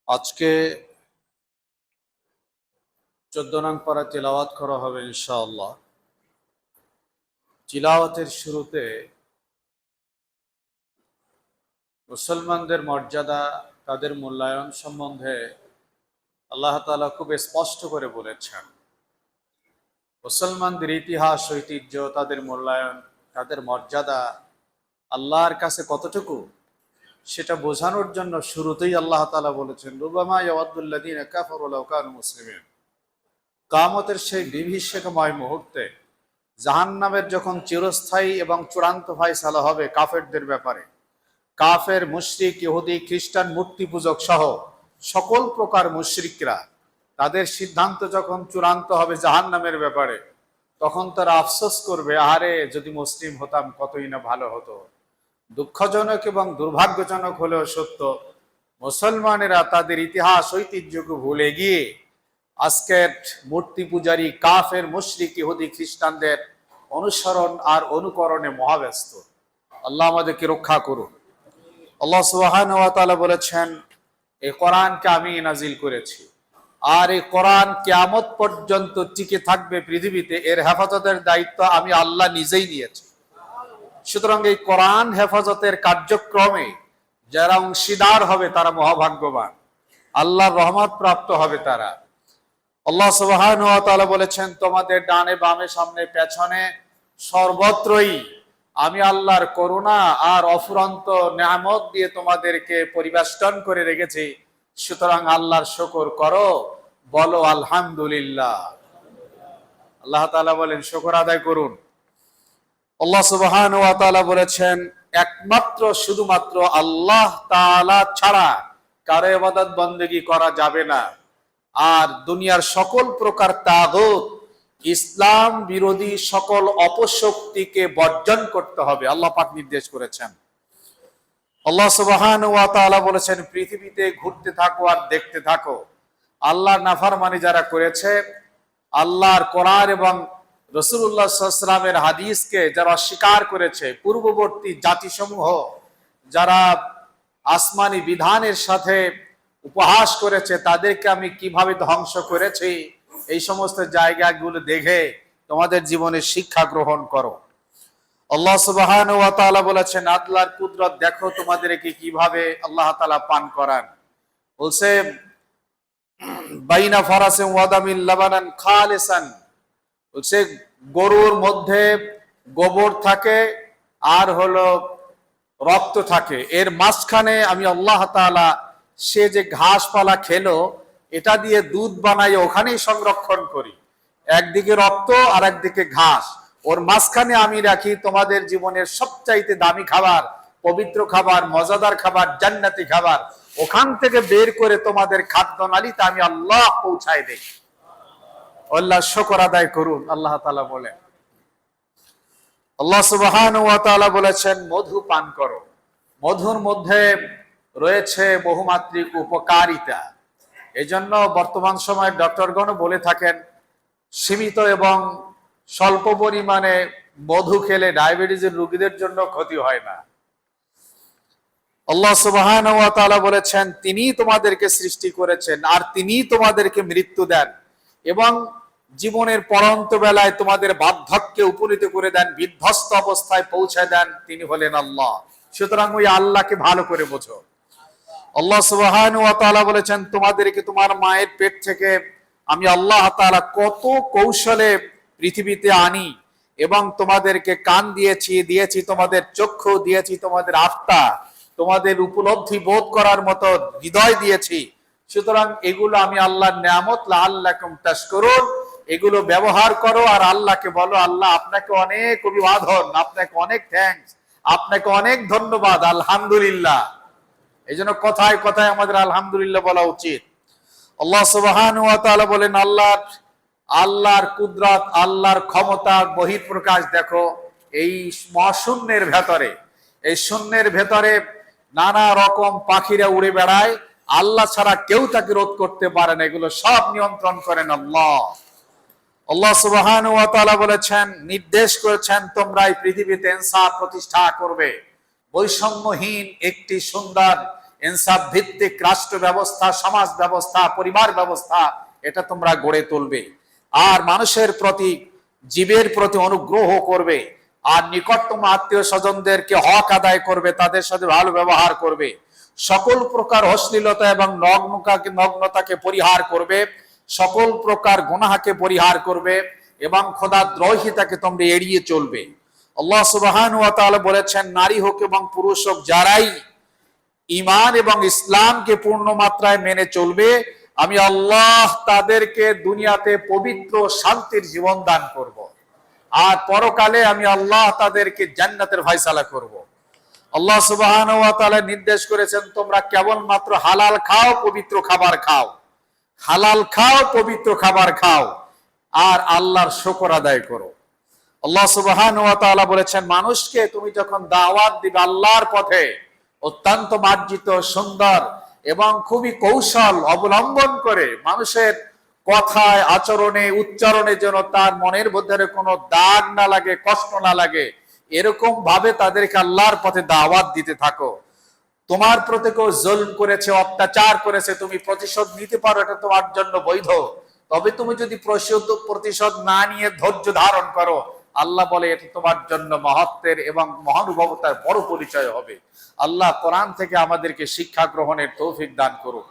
আজকে 14 নং পারা তিলাওয়াত করা হবে ইনশাআল্লাহ। তিলাওয়াতের শুরুতে মুসলমানদের মর্যাদা, তাদের মূল্যায়ন সম্বন্ধে আল্লাহ তাআলা খুব স্পষ্ট করে বলেছেন। মুসলমানদের ইতিহাস, ঐতিহ্য, তাদের মূল্যায়ন, তাদের মর্যাদা আল্লাহর কাছে কতটুকু সেটা বোঝানোর জন্য শুরুতেই আল্লাহ তাআলা বলেছেন, রুবামা ইয়াওয়াদ্দুল্লাযীনা কাফারু লাও কানু মুসলিমিন। কিয়ামতের সেই বিভীষিকাময় মুহূর্তে জাহান্নামের যখন চিরস্থায়ী এবং চূড়ান্ত ফায়সালা হবে কাফেরদের ব্যাপারে, কাফের, মুশরিক, ইহুদি, খ্রিস্টান, মূর্তি পূজক সহ সকল প্রকার মুশরিকরা তাদের সিদ্ধান্ত যখন চূড়ান্ত হবে জাহান্নামের ব্যাপারে, তখন তারা আফসোস করবে, আরে যদি মুসলিম হতাম কতই না ভালো হতো। দুঃখজনক এবং দুর্ভাগ্যজনক হলেও সত্য, মুসলমানেরা তাদের ইতিহাস, ঐতিহ্যকে ভুলে গিয়ে আজকের মূর্তি পূজারী, কাফের, মুশরিক, ইহুদি, খ্রিস্টানদের অনুসরণ আর অনুকরণে মহাব্যস্ত। আল্লাহ আমাদেরকে রক্ষা করুন। আল্লাহ সুবহানাহু ওয়া তাআলা বলেছেন, এই কোরআনকে আমি নাজিল করেছি, আর এই কোরআন কিয়ামত পর্যন্ত টিকে থাকবে পৃথিবীতে। এর হেফাজতের দায়িত্ব আমি আল্লাহ নিজেই নিয়েছি। সুতরাং এই কোরআন হেফাজতের কার্যক্রমে যারা অংশীদার হবে তারা মহাভাগ্যবান, আল্লাহর রহমত প্রাপ্ত হবে তারা। আল্লাহ সুবহানাহু ওয়া তাআলা বলেছেন, তোমাদের ডানে বামে সামনে পেছনে সর্বত্রই আমি আল্লাহর করুণা আর অফুরন্ত নিয়ামত দিয়ে তোমাদেরকে পরিবেষ্টন করে রেখেছি। সুতরাং আল্লাহর শুকর করো, বলো আলহামদুলিল্লাহ। আল্লাহ তাআলা বলেন শুকর আদায় করুন। আল্লাহ সুবহানাহু ওয়া তাআলা বলেছেন, একমাত্র শুধুমাত্র আল্লাহ তাআলা ছাড়া কারো ইবাদত বন্দেগী করা যাবে না। আর দুনিয়ার সকল প্রকার তাগুত, ইসলাম বিরোধী সকল অপশক্তিকে বর্জন করতে হবে, আল্লাহ পাক নির্দেশ করেছেন। আল্লাহ সুবহানাহু ওয়া তাআলা বলেছেন, পৃথিবীতে ঘুরতে থাকো আর দেখতে থাকো। আল্লাহর নাফরমানি যারা করেছে, আল্লাহর কোরআন এবং রাসূলুল্লাহ সাল্লাল্লাহু আলাইহি ওয়াসাল্লামের হাদিসকে যারা অস্বীকার করেছে, পূর্ববর্তী জাতিসমূহ যারা আসমানি বিধানের সাথে উপহাস করেছে, তাদেরকে আমি কিভাবে ধ্বংস করেছি, এই সমস্ত জায়গাগুলো দেখে তোমাদের জীবনে শিক্ষা গ্রহণ করো। আল্লাহ সুবহানাহু ওয়া তাআলা বলেছেন, আল্লাহর কুদরত দেখো তোমাদেরকে কিভাবে আল্লাহ তাআলা পান করান। বলছে, বাইনা ফারাসিন ওয়া দামিন লাবানান খালিসান, বলছে গরুর মধ্যে গোবর থাকে আর হলো রক্ত থাকে, এর মাঝখানে আমি আল্লাহ তাআলা সে যে ঘাসপালা খেলো এটা দিয়ে দুধ বানাই ওখানেই সংরক্ষণ করি। একদিকে রক্ত আর একদিকে ঘাস, ওর মাঝখানে আমি রাখি তোমাদের জীবনের সবচাইতে দামি খাবার, পবিত্র খাবার, মজাদার খাবার, জান্নাতি খাবার। ওখান থেকে বের করে তোমাদের খাদ্য নালীতে আমি আল্লাহ পৌঁছায় দেই। আল্লাহ শুকর আদায় করুন। আল্লাহ তাআলা বলেন, আল্লাহ সুবহানাহু ওয়া তাআলা বলেছেন, মধু পান করো, মধুর মধ্যে রয়েছে বহুমাত্রিক উপকারিতা। এজন্য বর্তমান সময়ে ডক্টরগণও বলে থাকেন, সীমিত এবং স্বল্প পরিমাণে মধু খেলে ডায়াবেটিসের রোগীদের জন্য ক্ষতি হয় না। আল্লাহ সুবহানাহু ওয়া তাআলা বলেছেন, তিনি তোমাদেরকে সৃষ্টি করেছেন আর তিনি তোমাদেরকে মৃত্যু দেন এবং জীবনের পরন্ত বেলায় তোমাদের বার্ধক্যে উপনীত করে দেন, বিধ্বস্ত অবস্থায় পৌঁছে দেন, তিনি হলেন আল্লাহ। সুতরাং ওই আল্লাহকে ভালো করে বোঝো। আল্লাহ সুবহানাহু ওয়া তাআলা বলেছেন, তোমাদেরকে তোমার মায়ের পেট থেকে আমি আল্লাহ তাআলা কত কৌশলে পৃথিবীতে আনি এবং তোমাদেরকে কান দিয়েছি তোমাদের চক্ষু দিয়েছি, তোমাদের আত্মা, তোমাদের উপলব্ধি বোধ করার মতো হৃদয় দিয়েছি। সুতরাং এগুলো আমি আল্লাহর নিয়ামত, লাআল্লাকুম তাশকুরুন, এগুলো ব্যবহার করো আর আল্লাহকে বলো, আল্লাহ আপনাকে অনেক অভিবাদন, আপনাকে অনেক থ্যাঙ্কস, আপনাকে অনেক ধন্যবাদ, আলহামদুলিল্লাহ। এই জন্য কথায় কথায় আমাদের আলহামদুলিল্লাহ বলা উচিত। আল্লাহ সুবহানাহু ওয়া তাআলা বলেন, আল্লাহর কুদরত, আল্লাহর ক্ষমতার বহিঃপ্রকাশ দেখো এই মহাশূন্যের ভেতরে। এই শূন্যের ভেতরে নানা রকম পাখিরা উড়ে বেড়ায়, আল্লাহ ছাড়া কেউ তাকে রোধ করতে পারে না, এগুলো সব নিয়ন্ত্রণ করেন আল্লাহ। আল্লাহ সুবহানাহু ওয়া তাআলা বলেছেন, নির্দেশ করেছেন তোমরা এই পৃথিবীতে ইনসাফ প্রতিষ্ঠা করবে, বৈষম্যহীন একটি সুন্দর ইনসাফ ভিত্তিক রাষ্ট্র ব্যবস্থা, সমাজ ব্যবস্থা, পরিবার ব্যবস্থা এটা তোমরা গড়ে তুলবে। আর মানুষের প্রতি, জীবের প্রতি অনুগ্রহ করবে। আর নিকটতম আত্মীয় স্বজনদেরকে হক আদায় করবে, তাদের সাথে ভালো ব্যবহার করবে। সকল প্রকার অশ্লীলতা এবং নগ্নতাকে পরিহার করবে, সকল প্রকার গুনাহকে পরিহার করবে এবং খোদাদ্রোহিতাকে তোমরা এড়িয়ে চলবে। আল্লাহ সুবহানাহু ওয়া তাআলা বলেছেন, নারী হোক এবং পুরুষ হোক, যারাই ঈমান এবং ইসলামকে পূর্ণ মাত্রায় মেনে চলবে, আমি আল্লাহ তাদেরকে দুনিয়াতে পবিত্র শান্তির জীবন দান করব। আর পরকালে আমি আল্লাহ তাদেরকে জান্নাতের ফয়সালা করব। আল্লাহ সুবহানাহু ওয়া তাআলা নির্দেশ করেছেন, তোমরা কেবলমাত্র হালাল খাও, পবিত্র খাবার খাও, হালাল খাও, পবিত্র খাবার খাও, আর আল্লাহর শুকর আদায় করো। আল্লাহ সুবহানাহু ওয়া তাআলা বলেছেন, মানুষকে তুমি যখন দাওয়াত দিবে আল্লাহর পথে, অত্যন্ত মার্জিত, সুন্দর এবং খুবই কৌশল অবলম্বন করে, মানুষের কথায়, আচরণে, উচ্চারণে যেন তার মনের মধ্যে কোনো দাগ না লাগে, কষ্ট না লাগে, এরকম ভাবে তাদেরকে আল্লাহর পথে দাওয়াত দিতে থাকো। তোমার প্রতি কেউ জুলম করেছে, অত্যাচার করেছে, তুমি প্রতিশোধ নিতে পারো, এটা তোমার জন্য বৈধ। তবে তুমি যদি প্রতিশোধ না নিয়ে ধৈর্য ধারণ করো, আল্লাহ বলে এটা তোমার জন্য মহত্বের এবং মহানুভবতার বড় পরিচয় হবে। আল্লাহ কোরআন থেকে আমাদেরকে শিক্ষা গ্রহণের তৌফিক দান করুক।